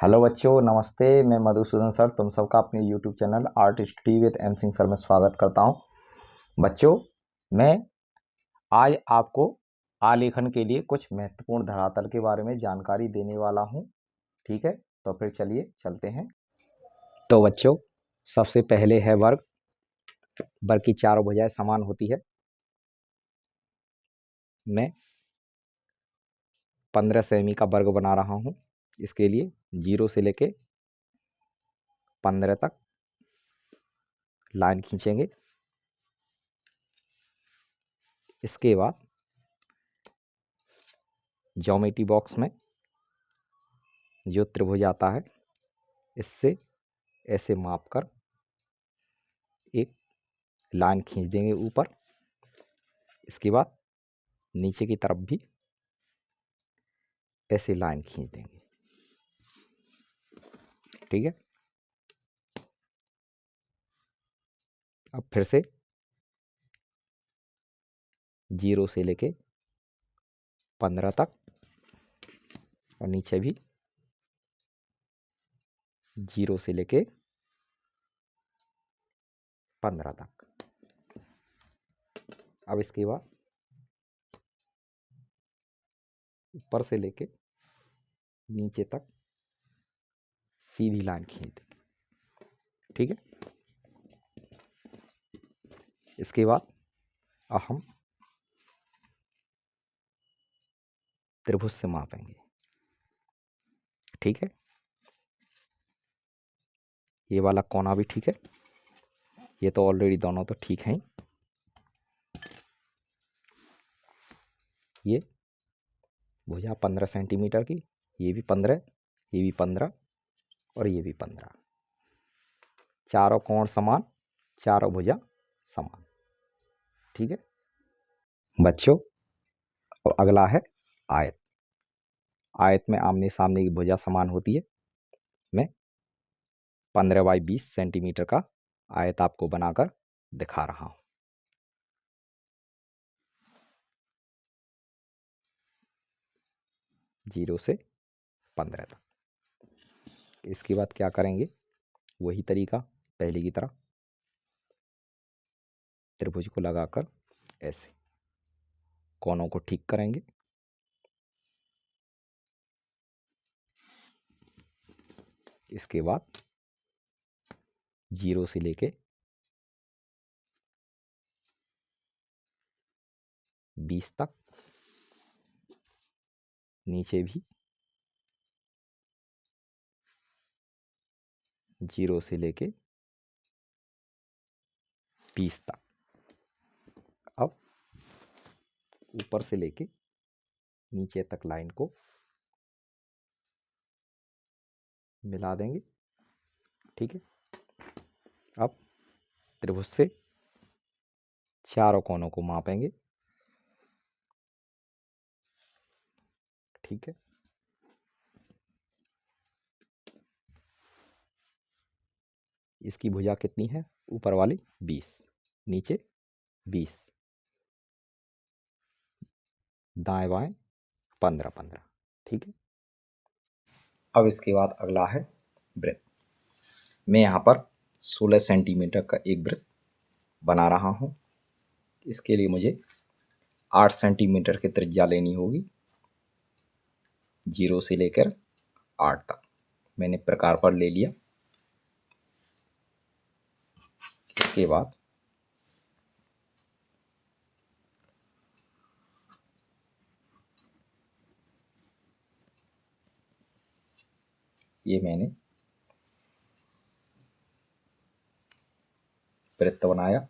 Hello बच्चों, नमस्ते। मैं मधुसूदन सर तुम सबका अपने YouTube channel art study with M Singh sir में स्वागत करता हूं। बच्चों, मैं आज आपको आलेखन के लिए कुछ महत्वपूर्ण धरातल के बारे में जानकारी देने वाला हूं। ठीक है, तो फिर चलिए चलते हैं। तो बच्चों, सबसे पहले है वर्ग। वर्ग की चारों भुजाएं समान होती है। मैं 15 सेमी का वर्ग बना रहा हूं। इसके लिए 0 से लेके 15 तक लाइन खींचेंगे। इसके बाद ज्योमेट्री बॉक्स में जो त्रिभुज आता है, इससे ऐसे माप कर एक लाइन खींच देंगे ऊपर। इसके बाद नीचे की तरफ भी ऐसे लाइन खींच देंगे। ठीक है। अब फिर से 0 से लेके 15 तक और नीचे भी 0 से लेके 15 तक। अब इसके बाद ऊपर से लेके नीचे तक सीधी लाइन खींच देंगे। ठीक है। इसके बाद अब हम त्रिभुज से मापेंगे। ठीक है। ये वाला कोना भी ठीक है। ये तो ऑलरेडी दोनों तो ठीक हैं। ये भुजा 15 सेंटीमीटर की, ये भी 15, ये भी 15 और ये भी 15। चारों कोण समान, चारों भुजा समान। ठीक है बच्चों। और अगला है आयत। आयत में आमने सामने की भुजा समान होती है। मैं 15 बाई 20 सेंटीमीटर का आयत आपको बनाकर दिखा रहा हूं। 0 से 15 तक। इसके बाद क्या करेंगे, वही तरीका पहले की तरह त्रिभुज को लगाकर ऐसे कोनों को ठीक करेंगे। इसके बाद 0 से लेके 20 तक, नीचे भी 0 से लेके 20 तक। अब ऊपर से लेके नीचे तक लाइन को मिला देंगे। ठीक है। अब त्रिभुज से चारों कोनों को मापेंगे। ठीक है। इसकी भुजा कितनी है, ऊपर वाली 20, नीचे 20, दाएं बाएं 15 15। ठीक है। अब इसके बाद अगला है वृत्त। मैं यहाँ पर 16 सेंटीमीटर का एक वृत्त बना रहा हूँ। इसके लिए मुझे 8 सेंटीमीटर की त्रिज्या लेनी होगी। 0 से लेकर 8 तक मैंने प्रकार पर ले लिया। इसके बाद ये मैंने वृत्त बनाया।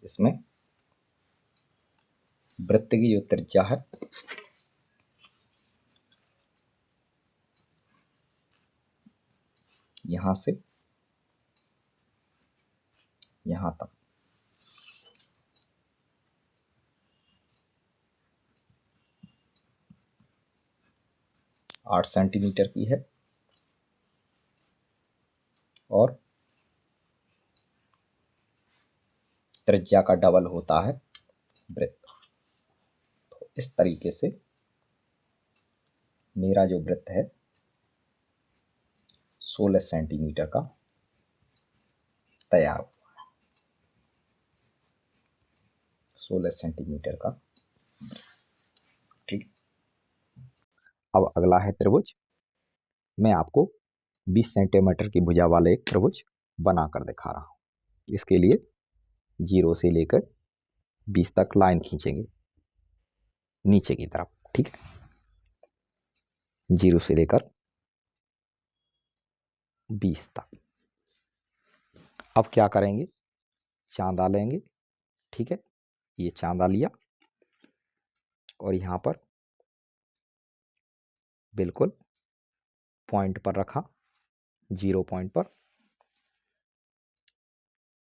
इसमें वृत्त की जो त्रिज्या है यहां से यहां तक 8 सेंटीमीटर की है और त्रिज्या का डबल होता है वृत्त। तो इस तरीके से मेरा जो वृत्त है 16 सेंटीमीटर का तैयार हुआ। 16 सेंटीमीटर का, ठीक। अब अगला है त्रिभुज। मैं आपको 20 सेंटीमीटर की भुजा वाले एक त्रिभुज बनाकर दिखा रहा हूं। इसके लिए 0 से लेकर 20 तक लाइन खींचेंगे नीचे की तरफ, ठीक है। 0 से लेकर 20 तक। अब क्या करेंगे, चांदा लेंगे, ठीक है। ये चांदा लिया और यहां पर बिल्कुल पॉइंट पर रखा, 0 पॉइंट पर।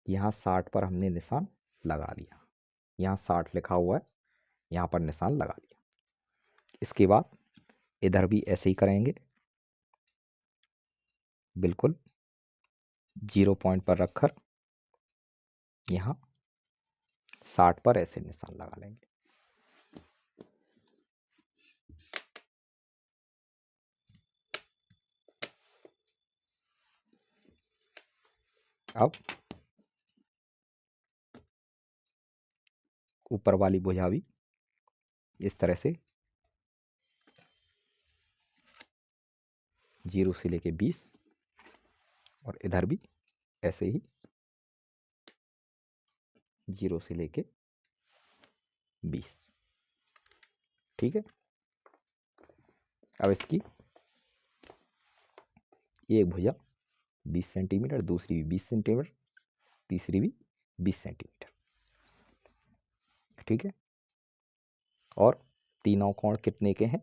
यहां 60 पर हमने निशान लगा लिया। यहां 60 लिखा हुआ है, यहां पर निशान लगा लिया। इसके बाद इधर भी ऐसे ही करेंगे, बिल्कुल 0 पॉइंट पर रखकर यहां 60 पर ऐसे निशान लगा लेंगे। अब ऊपर वाली भुजा भी इस तरह से 0 से लेके 20 और इधर भी ऐसे ही 0 से लेके 20, ठीक है। अब इसकी एक भुजा 20 सेंटीमीटर, दूसरी भी 20 सेंटीमीटर, तीसरी भी 20 सेंटीमीटर, ठीक है। और तीनों कोण कितने के हैं,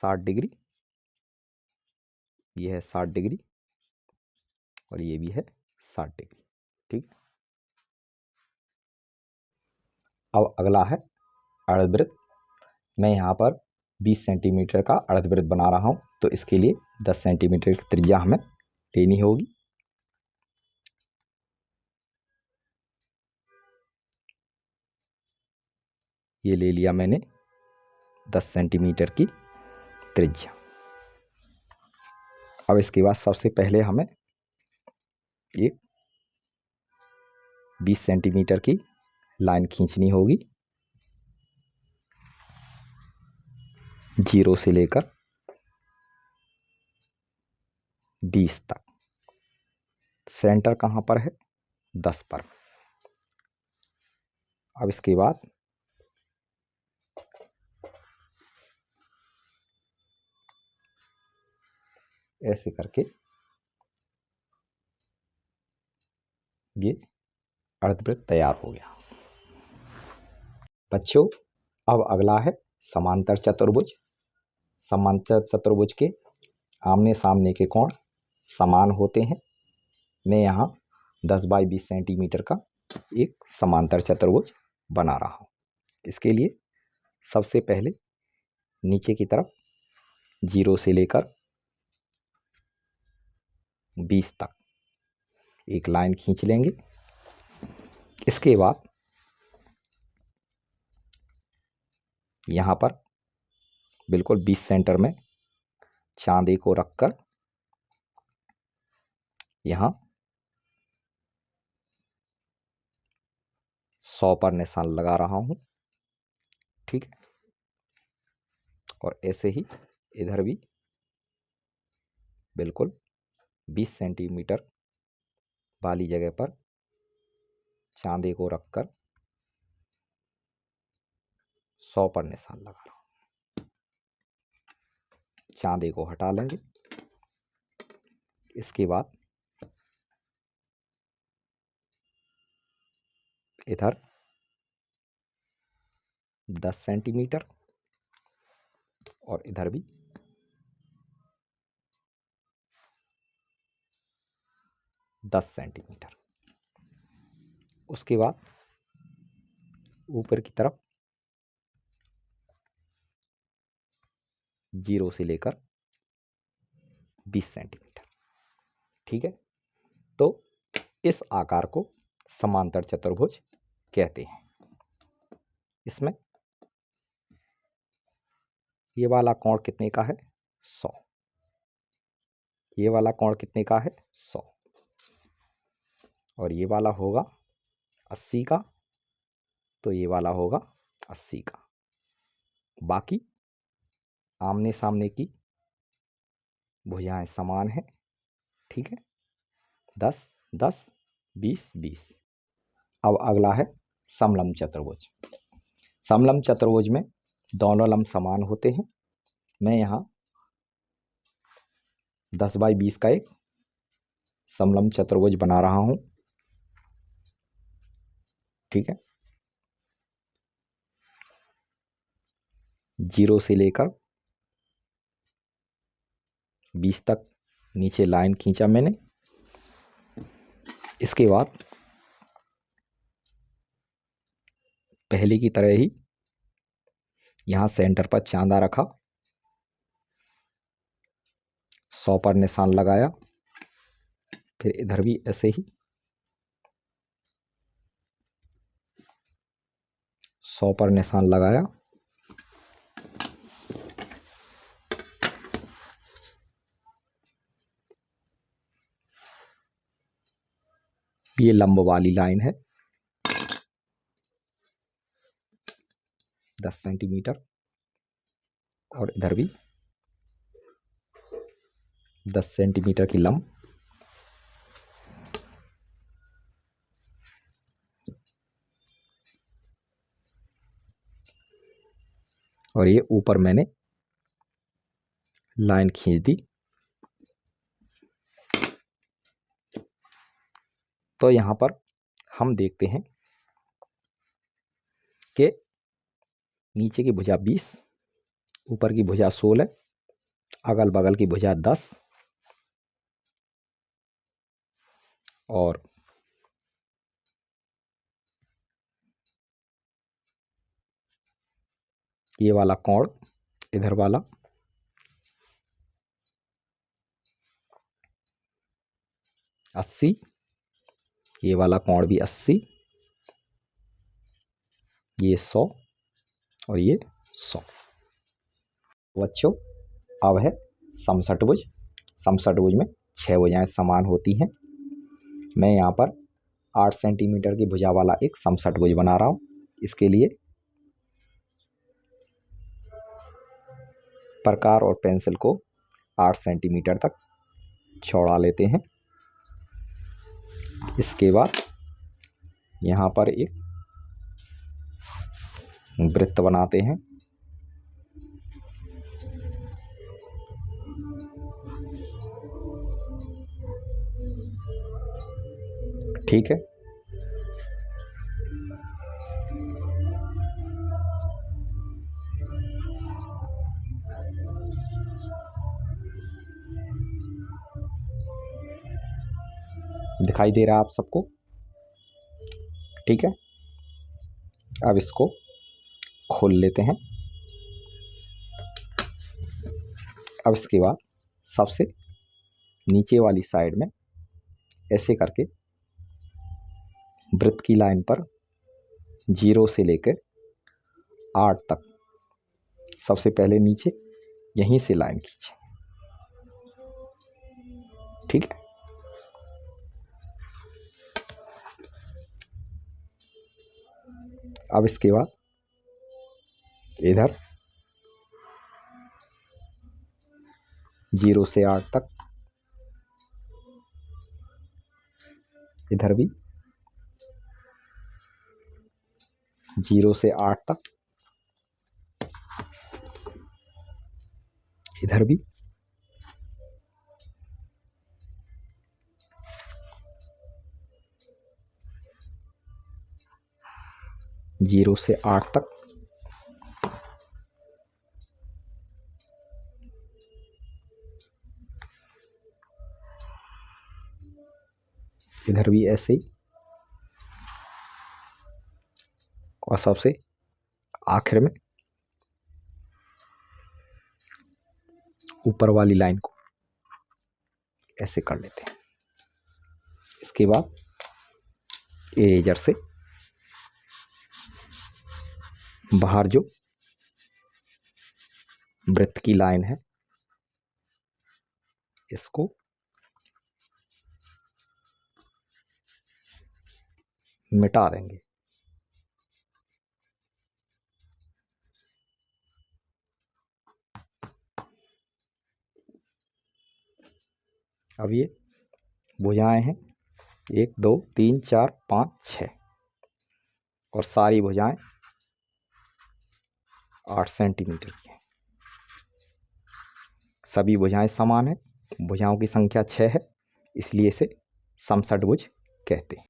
60 डिग्री। ये है 60 डिग्री और ये भी है 60 डिग्री, ठीक है। अब अगला है अर्धवृत्त। मैं यहाँ पर 20 सेंटीमीटर का अर्धवृत्त बना रहा हूँ, तो इसके लिए 10 सेंटीमीटर की त्रिज्या हमें लेनी होगी। ये ले लिया मैंने 10 सेंटीमीटर की त्रिज्या। अब इसके बाद सबसे पहले हमें एक 20 सेंटीमीटर की लाइन खींचनी होगी, 0 से लेकर 20 तक। सेंटर कहाँ पर है, 10 पर। अब इसके बाद ऐसे करके ये अर्धवृत्त तैयार हो गया। बच्चों, अब अगला है समांतर चतुर्भुज। समांतर चतुर्भुज के आमने सामने के कोण समान होते हैं। मैं यहाँ 10 बाई 20 सेंटीमीटर का एक समांतर चतुर्भुज बना रहा हूँ। इसके लिए सबसे पहले नीचे की तरफ 0 से लेकर 20 तक एक लाइन खींच लेंगे। इसके बाद यहाँ पर बिल्कुल 20 सेंटर में चांदी को रखकर यहाँ 100 पर निशान लगा रहा हूँ, ठीक है। और ऐसे ही इधर भी बिल्कुल 20 सेंटीमीटर वाली जगह पर चांदी को रखकर 100 पर निशान लगा रहा हूँ। चांदी को हटा लेंगे। इसके बाद इधर 10 सेंटीमीटर और इधर भी 10 सेंटीमीटर। उसके बाद ऊपर की तरफ 0 से लेकर 20 सेंटीमीटर, ठीक है। तो इस आकार को समांतर चतुर्भुज कहते हैं। इसमें ये वाला कोण कितने का है? 100। ये वाला कोण कितने का है? 100। और ये वाला होगा 80 का, तो ये वाला होगा 80 का। बाकी आमने सामने की भुजाएं समान है, ठीक है। 10 10 20 20। अब अगला है समलंब चतुर्भुज। समलंब चतुर्भुज में दोनों लंब समान होते हैं। मैं यहाँ 10 बाई 20 का एक समलंब चतुर्भुज बना रहा हूं, ठीक है। 0 से लेकर 20 तक नीचे लाइन खींचा मैंने। इसके बाद पहले की तरह ही यहां सेंटर पर चांदा रखा, 100 पर निशान लगाया, फिर इधर भी ऐसे ही 100 पर निशान लगाया। ये लंब वाली लाइन है 10 सेंटीमीटर, और इधर भी 10 सेंटीमीटर की लंब। और ये ऊपर मैंने लाइन खींच दी। तो यहां पर हम देखते हैं कि नीचे की भुजा 20, ऊपर की भुजा 16, अगल बगल की भुजा 10, और ये वाला कोण इधर वाला 80, ये वाला कोण भी 80, ये 100 और ये 100। बच्चों, अब है समषटभुज। समषटभुज में 6 भुजाएं समान होती हैं। मैं यहाँ पर 8 सेंटीमीटर की भुजा वाला एक समषटभुज बना रहा हूँ। इसके लिए प्रकार और पेंसिल को 8 सेंटीमीटर तक चौड़ा लेते हैं। इसके बाद यहाँ पर एक वृत्त बनाते हैं। ठीक है। दिखाई दे रहा है आप सबको? ठीक है। अब इसको खोल लेते हैं। अब इसके बाद सबसे नीचे वाली साइड में ऐसे करके वृत्त की लाइन पर 0 से लेकर 8 तक सबसे पहले नीचे यहीं से लाइन खींचे, ठीक है। अब इसके बाद इधर 0 से 8 तक, इधर भी 0 से 8 तक, इधर भी 0 से 8 तक, इधर भी ऐसे ही, और सबसे आखिर में ऊपर वाली लाइन को ऐसे कर लेते हैं। इसके बाद इरेजर से बाहर जो वृत्त की लाइन है, इसको मिटा देंगे। अब ये भुजाएं हैं 1 2 3 4 5 6 और सारी भुजाएं 8 सेंटीमीटर की हैं। सभी भुजाएं समान हैं, भुजाओं की संख्या 6 है, इसलिए इसे समषटभुज कहते हैं।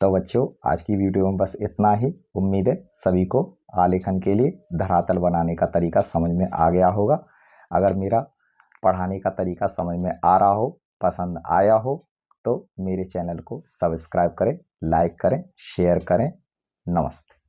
तो बच्चों, आज की वीडियो में बस इतना ही। उम्मीद है सभी को आलेखन के लिए धरातल बनाने का तरीका समझ में आ गया होगा। अगर मेरा पढ़ाने का तरीका समझ में आ रहा हो, पसंद आया हो, तो मेरे चैनल को सब्सक्राइब करें, लाइक करें, शेयर करें। नमस्ते।